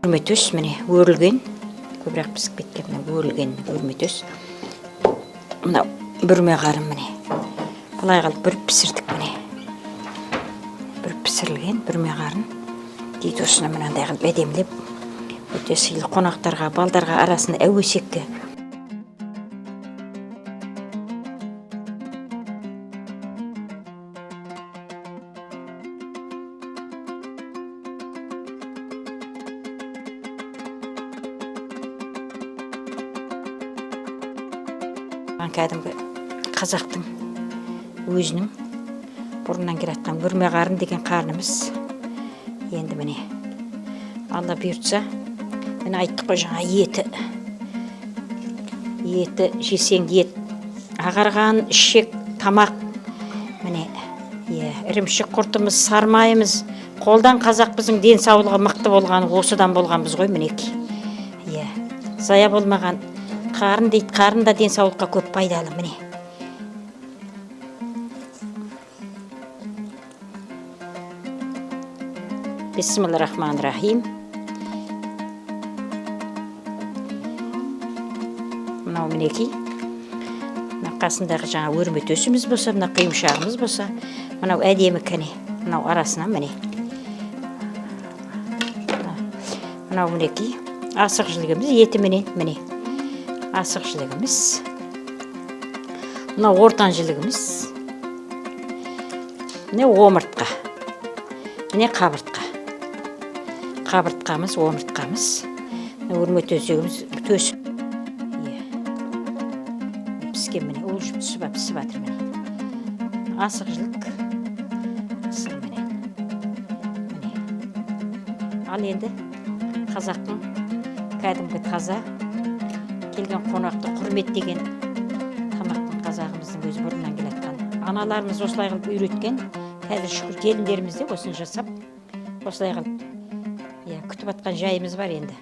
өрметөс міне өрілген. Көбірек пісіп кеткен мына өрілген өрметөс. Мына бүрме қарын міне. Былай қалып бір пісірдік міне. Бір пісірілген бүрме қарын. Дейді осыны мынандай қылып әдемілеп. Өте сыйлы қонақтарға, балдарға арасында әуесекке. Кәдімгі қазақтың өзінің бұрыннан келатқан бүрме қарын деген қарнымыз. Енді міне Алла бұйыртса, міне айттық қой жаңа еті жесең ет, ағарған ішек тамақ. Міне ірімшік құртымыз, сармайымыз, қолдан қазақ біздің денсаулығы мықты болған, осыдан болғанбыз ғой мінеки. Зая болмаған қарын дейді, қарын да денсаулыққа көп пайдалы міне. Бисмиллахиррахманиррахим. Мынау мінеки. Мына қасындағы жаңа өрметөсіміз болса, мына құйымшағымыз болса, мынау әдемі кәне. Мынау арасына міне. Мынау мінеки. Асық жілігіміз еті міне. Асық жілігіміз. Мына ортан жілігіміз. Міне омыртқа. Міне қабыртқа. Қабыртқамыз, омыртқамыз. Өрметөсіміз төс. Піскен міне. Ол жүп түсіп атыр міне. Асық жілік. Асық міне. Ал енді қазақтың кәдімгі таза келген қонақты құрметтеген тамақтың қазағымыздың өзі бұрыннан келатқан. Аналарымыз осылай қылып үйреткен. Қазір шүкір келіндеріміз де осыны жасап, осылай қылып күтіп атқан жайымыз бар енді.